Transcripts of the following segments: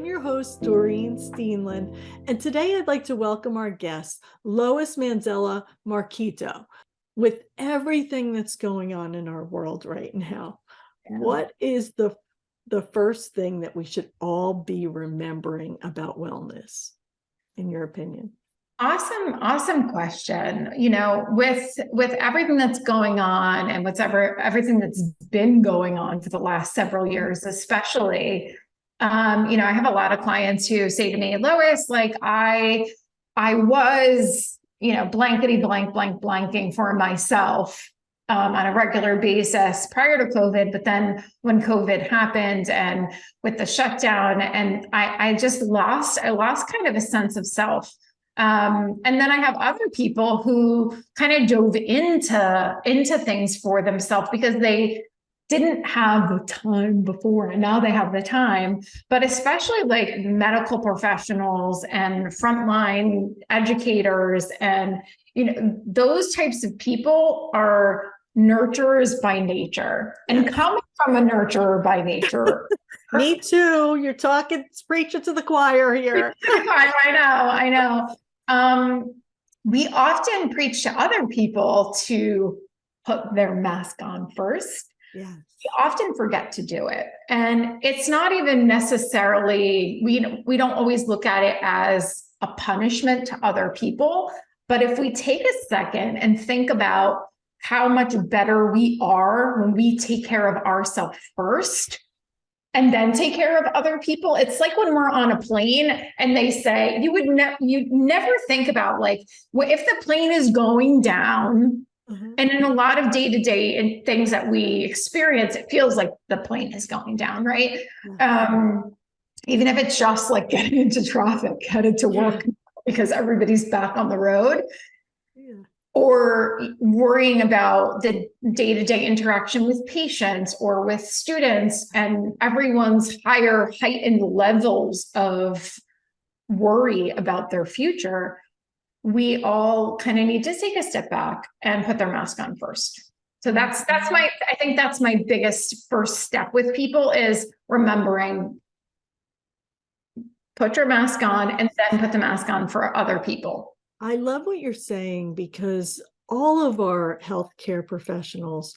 I'm your host, Doreen Steenland, and today I'd like to welcome our guest, Lois Manzella Marchitto. With everything that's going on in our world right now, what is the first thing that we should all be remembering about wellness, in your opinion? Awesome question. With everything that's going on and everything that's been going on for the last several years, especially, I have a lot of clients who say to me, Lois, like I was, blankety blanking for myself on a regular basis prior to COVID, but then when COVID happened and with the shutdown, and I lost kind of a sense of self. And then I have other people who kind of dove into things for themselves because they didn't have the time before, and now they have the time. But especially like medical professionals and frontline educators, and those types of people are nurturers by nature. And coming from a nurturer by nature. Me too. You're talking, preaching to the choir here. I know. We often preach to other people to put their mask on first. Yes. We often forget to do it. And it's not even necessarily, we don't always look at it as a punishment to other people. But if we take a second and think about how much better we are when we take care of ourselves first, and then take care of other people. It's like when we're on a plane and they say you'd never think about, like, if the plane is going down, and in a lot of day-to-day things that we experience, it feels like the plane is going down, right? Even if it's just like getting into traffic, headed to work because everybody's back on the road. Or worrying about the day-to-day interaction with patients or with students, and everyone's heightened levels of worry about their future. We all kind of need to take a step back and put their mask on first. So I think that's my biggest first step with people, is remembering, put your mask on and then put the mask on for other people. I love what you're saying, because all of our healthcare professionals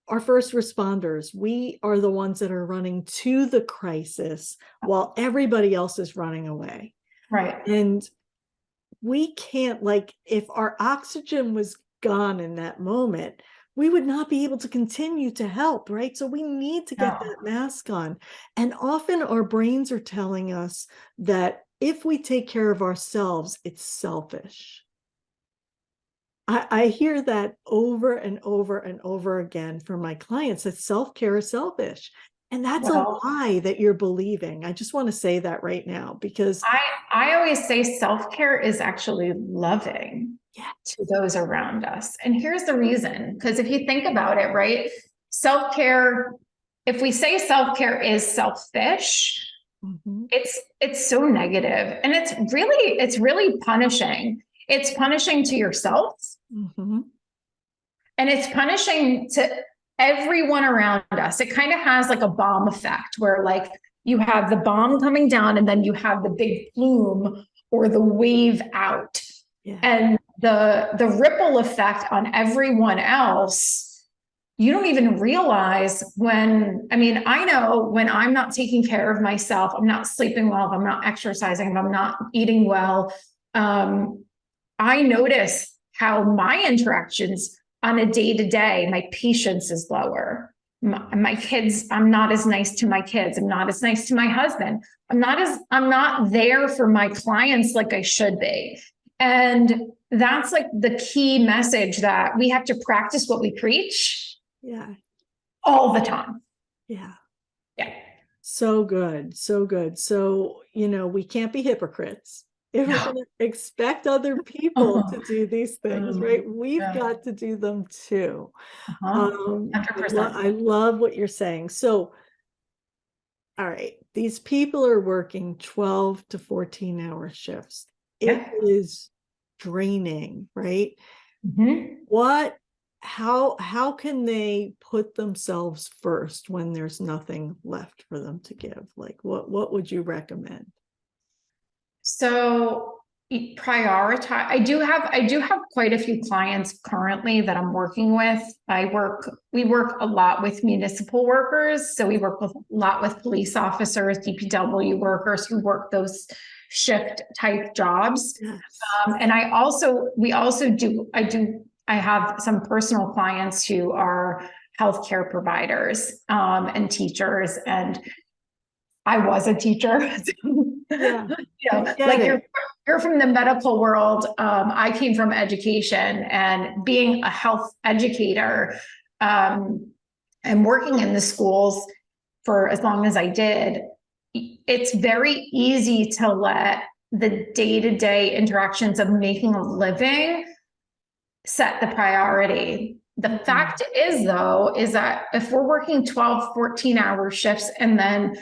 are first responders. We are the ones that are running to the crisis while everybody else is running away. Right. And we can't, like, if our oxygen was gone in that moment, we would not be able to continue to help, right? So we need to get that mask on. And often our brains are telling us that if we take care of ourselves, it's selfish. I hear that over and over and over again from my clients, that self-care is selfish. And that's a lie that you're believing. I just want to say that right now, because I always say self-care is actually loving to those around us. And here's the reason, because if you think about it, right, self-care, if we say self-care is selfish, it's so negative, and it's really punishing. It's punishing to yourself, and it's punishing to everyone around us. It kind of has like a bomb effect, where like you have the bomb coming down and then you have the big plume or the wave out, and the ripple effect on everyone else. You don't even realize I know when I'm not taking care of myself, I'm not sleeping well, if I'm not exercising, if I'm not eating well, I notice how my interactions on a day-to-day, my patience is lower. My kids, I'm not as nice to my kids. I'm not as nice to my husband. I'm not there for my clients like I should be. And that's like the key message, that we have to practice what we preach. All the time. Yeah. So good. So we can't be hypocrites. If we're going to expect other people to do these things, right? We've got to do them too. 100%. I love what you're saying. So, all right, these people are working 12 to 14-hour shifts. It is draining, right? What how can they put themselves first when there's nothing left for them to give? Like what would you recommend? So prioritize. I do have quite a few clients currently that I'm working with. We work a lot with municipal workers. So we work with a lot with police officers, DPW workers who work those shift type jobs. Yes. And I have some personal clients who are healthcare providers, and teachers, and I was a teacher. Yeah. Like Get it. you're from the medical world. I came from education, and being a health educator, and working in the schools for as long as I did, it's very easy to let the day-to-day interactions of making a living set the priority. The fact is, though, is that if we're working 12, 14-hour shifts, and then,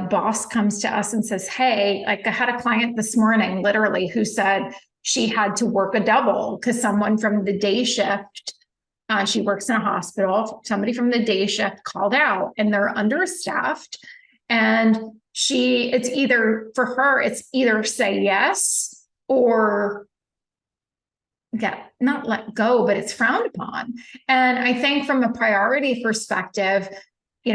boss comes to us and says, hey, like I had a client this morning, literally, who said she had to work a double because someone from the day shift, she works in a hospital, somebody from the day shift called out and they're understaffed. And it's either say yes or not let go, but it's frowned upon. And I think from a priority perspective,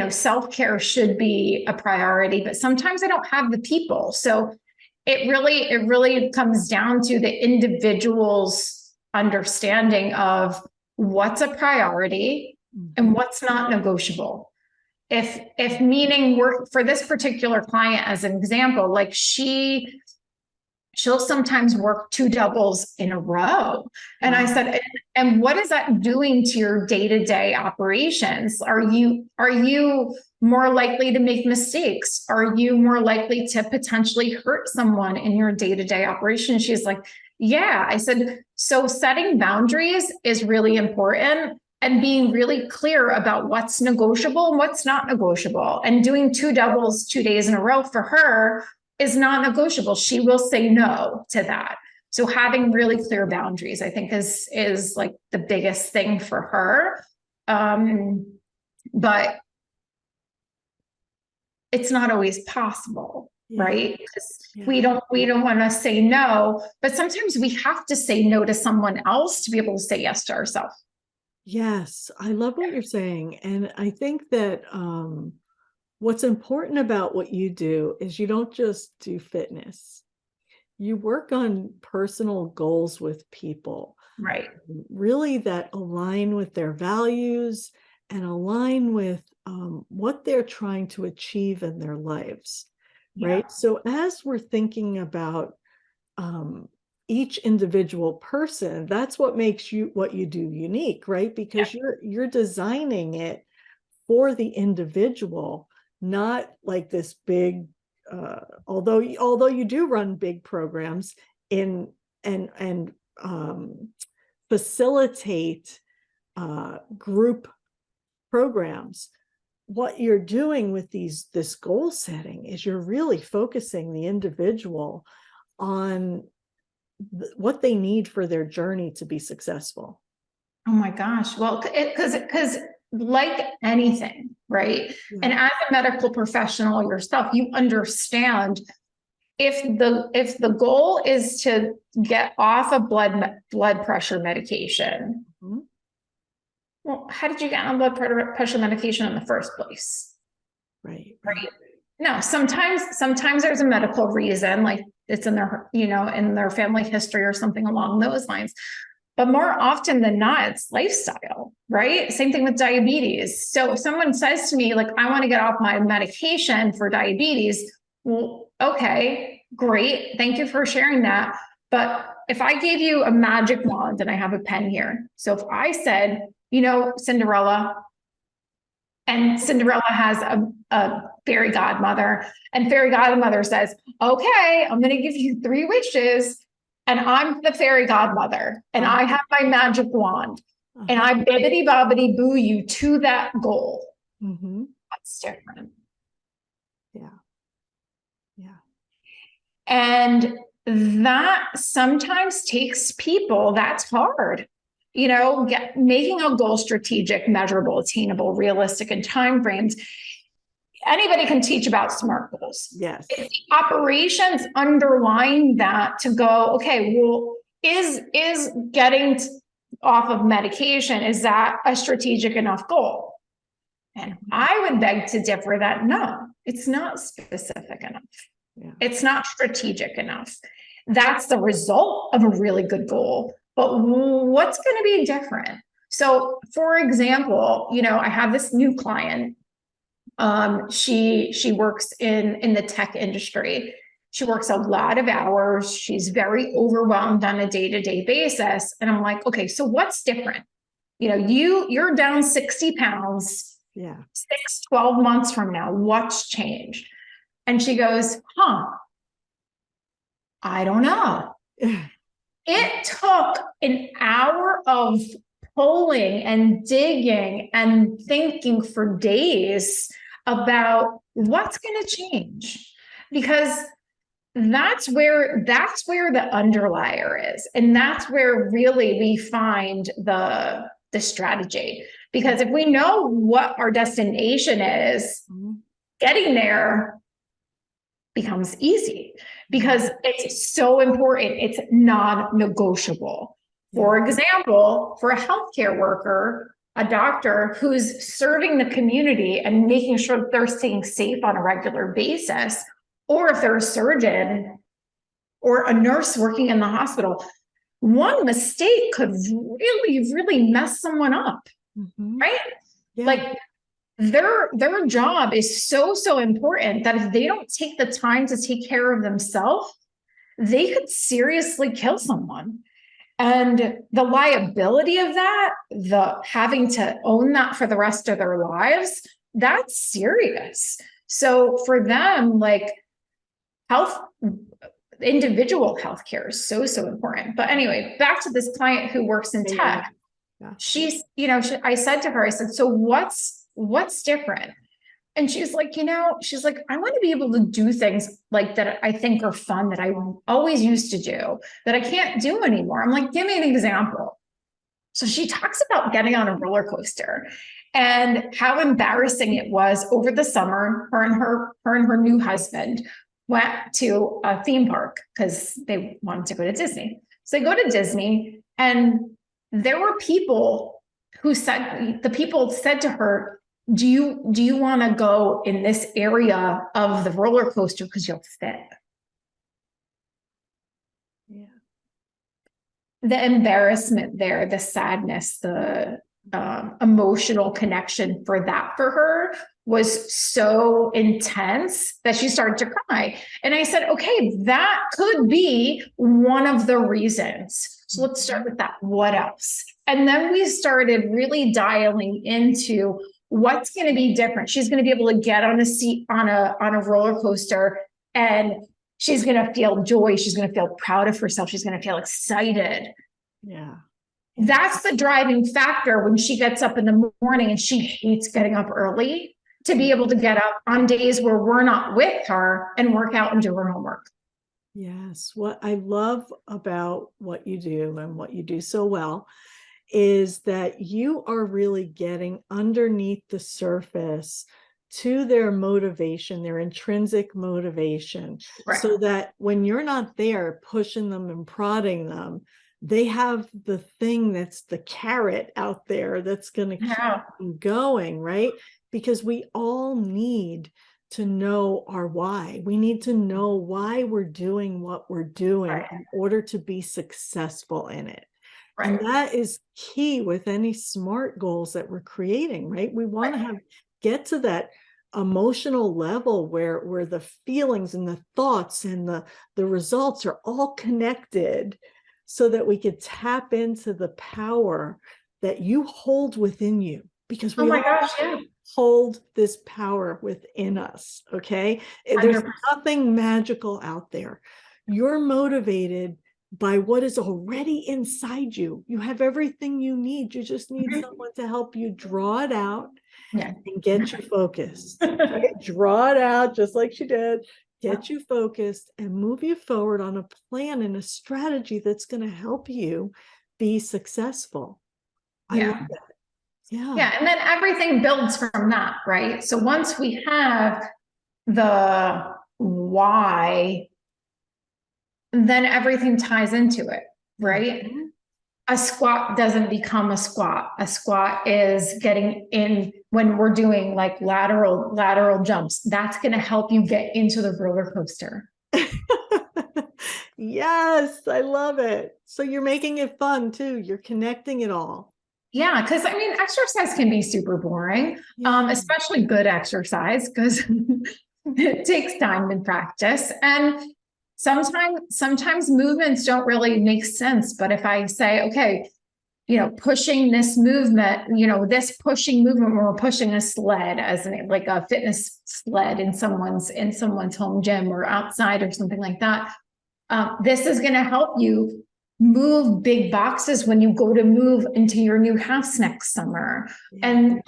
self-care should be a priority, but sometimes I don't have the people. So it really comes down to the individual's understanding of what's a priority and what's not negotiable. If meaning work for this particular client, as an example, like she'll sometimes work 2 doubles in a row. And I said, and what is that doing to your day-to-day operations? Are you more likely to make mistakes? Are you more likely to potentially hurt someone in your day-to-day operation? She's like, yeah. I said, so setting boundaries is really important, and being really clear about what's negotiable and what's not negotiable. And doing 2 doubles 2 days in a row for her is not negotiable. She will say no to that. So having really clear boundaries, I think, is like the biggest thing for her. But it's not always possible, right? Because we don't want to say no, but sometimes we have to say no to someone else to be able to say yes to ourselves. Yes, I love what you're saying. And I think that what's important about what you do is you don't just do fitness. You work on personal goals with people. Right. Really that align with their values and align with what they're trying to achieve in their lives. Right. Yeah. So as we're thinking about each individual person, that's what makes what you do unique, right? Because you're designing it for the individual, not like this big although you do run big programs in and facilitate group programs. What you're doing with this goal setting is you're really focusing the individual on what they need for their journey to be successful. Oh my gosh. Well, because like anything, right? Yeah. And as a medical professional yourself, you understand if the goal is to get off of blood pressure medication, well, how did you get on blood pressure medication in the first place? Right. No, sometimes there's a medical reason, like it's in their, in their family history or something along those lines. But more often than not, it's lifestyle, right? Same thing with diabetes. So if someone says to me, like, I want to get off my medication for diabetes, well, okay, great. Thank you for sharing that. But if I gave you a magic wand, and I have a pen here. So if I said, Cinderella, and Cinderella has a fairy godmother, and fairy godmother says, okay, I'm going to give you 3 wishes. And I'm the fairy godmother, and I have my magic wand, and I bibbity bobbity boo you to that goal. That's different. Yeah. And that sometimes takes people, that's hard. making a goal strategic, measurable, attainable, realistic, and timeframes. Anybody can teach about SMART goals. Yes. It's the operations underlying that to go, okay, well, is getting off of medication, is that a strategic enough goal? And I would beg to differ that no, it's not specific enough. Yeah. It's not strategic enough. That's the result of a really good goal. But what's going to be different? So, for example, I have this new client. She works in the tech industry. She works a lot of hours. She's very overwhelmed on a day-to-day basis. And I'm like, okay, so what's different? You're down 60 pounds. Yeah. 12 months from now, what's changed? And she goes, I don't know. It took an hour of pulling and digging and thinking for days about what's going to change, because that's where the underlier is, and that's where really we find the strategy. Because if we know what our destination is, getting there becomes easy, because it's so important. It's non-negotiable. For example, for a healthcare worker, a doctor who's serving the community and making sure that they're staying safe on a regular basis, or if they're a surgeon or a nurse working in the hospital, one mistake could really, really mess someone up, right? Yeah. Like their job is so important that if they don't take the time to take care of themselves, they could seriously kill someone. And the liability of that, the having to own that for the rest of their lives, that's serious. So for them, like individual healthcare is so important. But anyway, back to this client who works in tech. Yeah. She's, I said to her, I said, so what's different? And she's like, I want to be able to do things like that I think are fun, that I always used to do, that I can't do anymore. I'm like, give me an example. So she talks about getting on a roller coaster and how embarrassing it was over the summer. Her and her new husband went to a theme park because they wanted to go to Disney. So they go to Disney, and there were people who said to her, do you want to go in this area of the roller coaster because you'll fit? Yeah. The embarrassment there, the sadness, the emotional connection for her was so intense that she started to cry. And I said, okay, that could be one of the reasons. So let's start with that. What else? And then we started really dialing into what's going to be different. She's going to be able to get on a seat on a roller coaster, and she's going to feel joy. She's going to feel proud of herself. She's going to feel excited. Yeah. That's the driving factor when she gets up in the morning, and she hates getting up early, to be able to get up on days where we're not with her and work out and do her homework. Yes. What I love about what you do and what you do so well is that you are really getting underneath the surface to their motivation, their intrinsic motivation, right, so that when you're not there pushing them and prodding them, they have the thing that's the carrot out there that's going to keep them going, right? Because we all need to know our why. We need to know why we're doing what we're doing, right, in order to be successful in it. Right. And that is key with any SMART goals that we're creating, right? We want to get to that emotional level where the feelings and the thoughts and the results are all connected, so that we could tap into the power that you hold within you, because we hold this power within us. Okay. 100%. There's nothing magical out there. You're motivated by what is already inside you. You have everything you need. You just need someone to help you draw it out and get you focused. Right? Draw it out just like she did. Get you focused and move you forward on a plan and a strategy that's going to help you be successful. I love Yeah. it. Yeah. Yeah. And then everything builds from that, right? So once we have the why, then everything ties into it, right? Mhm. A squat doesn't become a squat. A squat is getting in when we're doing like lateral jumps. That's going to help you get into the roller coaster. Yes, I love it. So you're making it fun too. You're connecting it all. Yeah, because I mean, exercise can be super boring, Yeah. especially good exercise, because it takes time and practice. And sometimes movements don't really make sense. But if I say, okay, pushing this movement, this pushing movement where we're pushing a sled as like a fitness sled in someone's home gym or outside or something like that. This is going to help you move big boxes when you go to move into your new house next summer. Yeah. And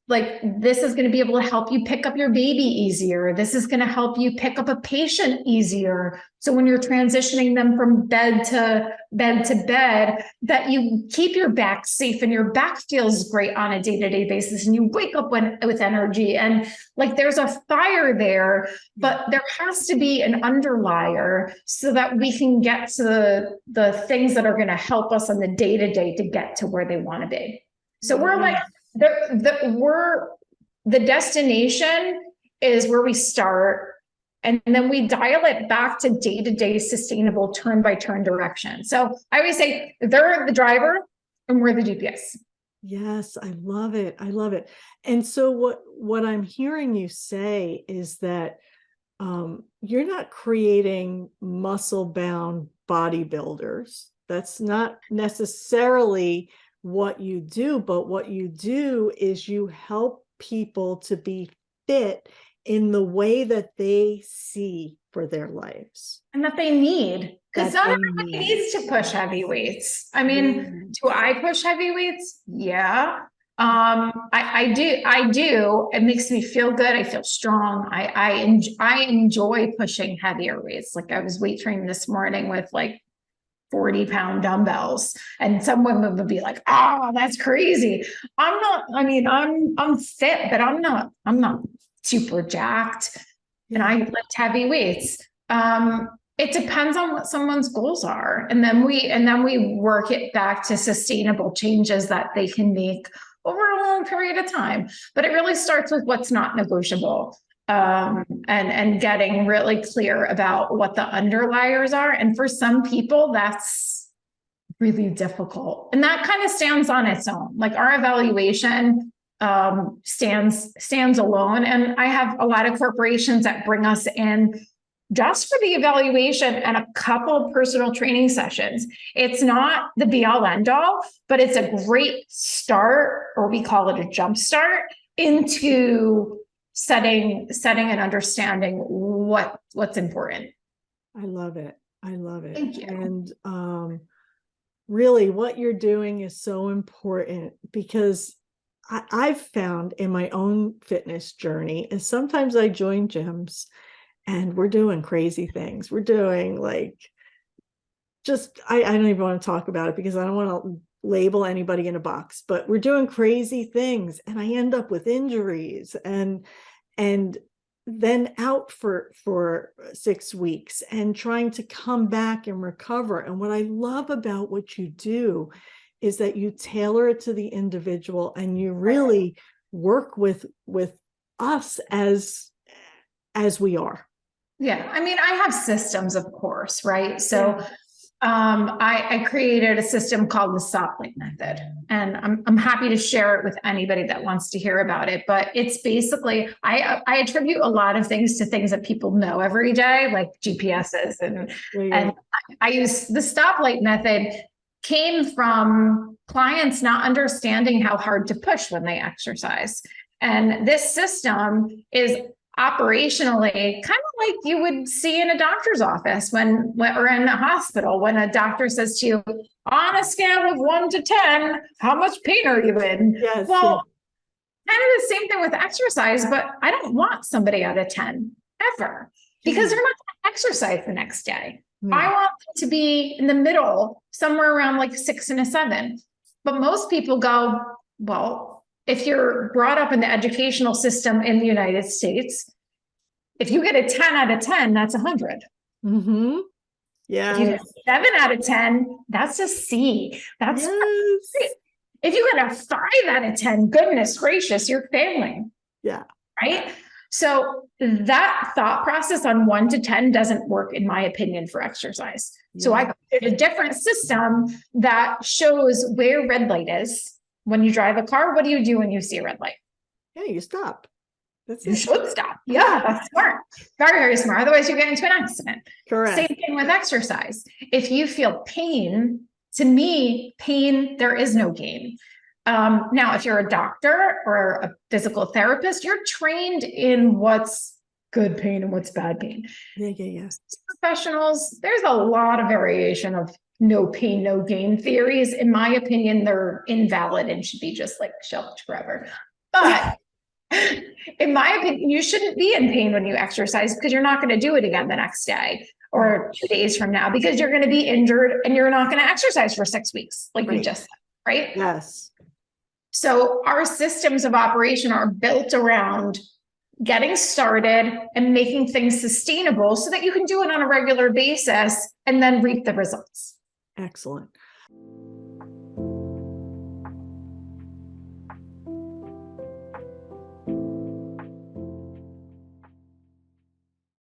like this is going to be able to help you pick up your baby easier. This is going to help you pick up a patient easier. So when you're transitioning them from bed to bed, that you keep your back safe and your back feels great on a day-to-day basis, and you wake up with energy, and like there's a fire there, but there has to be an underlier so that we can get to the things that are going to help us on the day-to-day to get to where they want to be. So we're like, the destination is where we start, and then we dial it back to day-to-day sustainable turn by turn direction. So I always say they're the driver and we're the GPS. Yes, I love it. I love it. And so what I'm hearing you say is that you're not creating muscle-bound bodybuilders. That's not necessarily what you do, but what you do is you help people to be fit in the way that they see for their lives. And that they need, because That not they everybody need. needs to push heavy weights. I mean, do I push heavy weights? Yeah. I do. It makes me feel good. I feel strong. I enjoy pushing heavier weights. Like I was weight training this morning with like 40-pound dumbbells, and some women would be like, "Oh, that's crazy." I'm not. I mean, I'm fit, but I'm not super jacked, and I lift heavy weights. It depends on what someone's goals are, and then we work it back to sustainable changes that they can make over a long period of time. But it really starts with what's not negotiable, and getting really clear about what the underliers are. And for some people, that's really difficult, and that kind of stands on its own. Like our evaluation stands alone, and I have a lot of corporations that bring us in just for the evaluation and a couple of personal training sessions. It's not the be all end all, but it's a great start, or we call it a jump start into setting and understanding what's important. I love it. I love it. Thank you. And really what you're doing is so important, because I've found in my own fitness journey is sometimes I join gyms and we're doing crazy things. We're doing like, just, I don't even want to talk about it because I don't want to label anybody in a box, but we're doing crazy things and I end up with injuries and then out for 6 weeks and trying to come back and recover. And what I love about what you do is that you tailor it to the individual and you really work with us as we are. Yeah, I mean, I have systems, of course, right? So I created a system called the stoplight method, and I'm happy to share it with anybody that wants to hear about it. But it's basically, I attribute a lot of things to things that people know every day, like GPSs, and I use the stoplight method. Came from clients not understanding how hard to push when they exercise, and this system is operationally kind of like you would see in a doctor's office when or in a hospital, when a doctor says to you, on a scale of 1 to 10, how much pain are you in? Yes. Well, kind of the same thing with exercise, but I don't want somebody at a 10 ever, because they're not going to exercise the next day. I want them to be in the middle, somewhere around like 6 and a 7. But most people go, well, if you're brought up in the educational system in the United States, if you get a 10 out of 10, that's 100. Mm-hmm. Yeah. If you get a 7 out of 10, that's a C. That's yes. If you get a 5 out of 10, goodness gracious, you're failing. Yeah. Right? So that thought process on 1 to 10 doesn't work, in my opinion, for exercise. Yeah. So I created a different system that shows where red light is. When you drive a car, what do you do when you see a red light? Yeah, you stop. That's you should stop. Yeah, that's smart. Very, very smart. Otherwise, you get into an accident. Correct. Same thing with exercise. If you feel pain, to me, pain, there is no gain. Now, if you're a doctor or a physical therapist, you're trained in what's good pain and what's bad pain. Yeah. Professionals, there's a lot of variation of no pain, no gain theories. In my opinion, they're invalid and should be just like shelved forever. But in my opinion, you shouldn't be in pain when you exercise because you're not going to do it again the next day or 2 days from now because you're going to be injured and you're not going to exercise for 6 weeks, like you just said, right? Yes. So our systems of operation are built around getting started and making things sustainable so that you can do it on a regular basis and then reap the results. Excellent.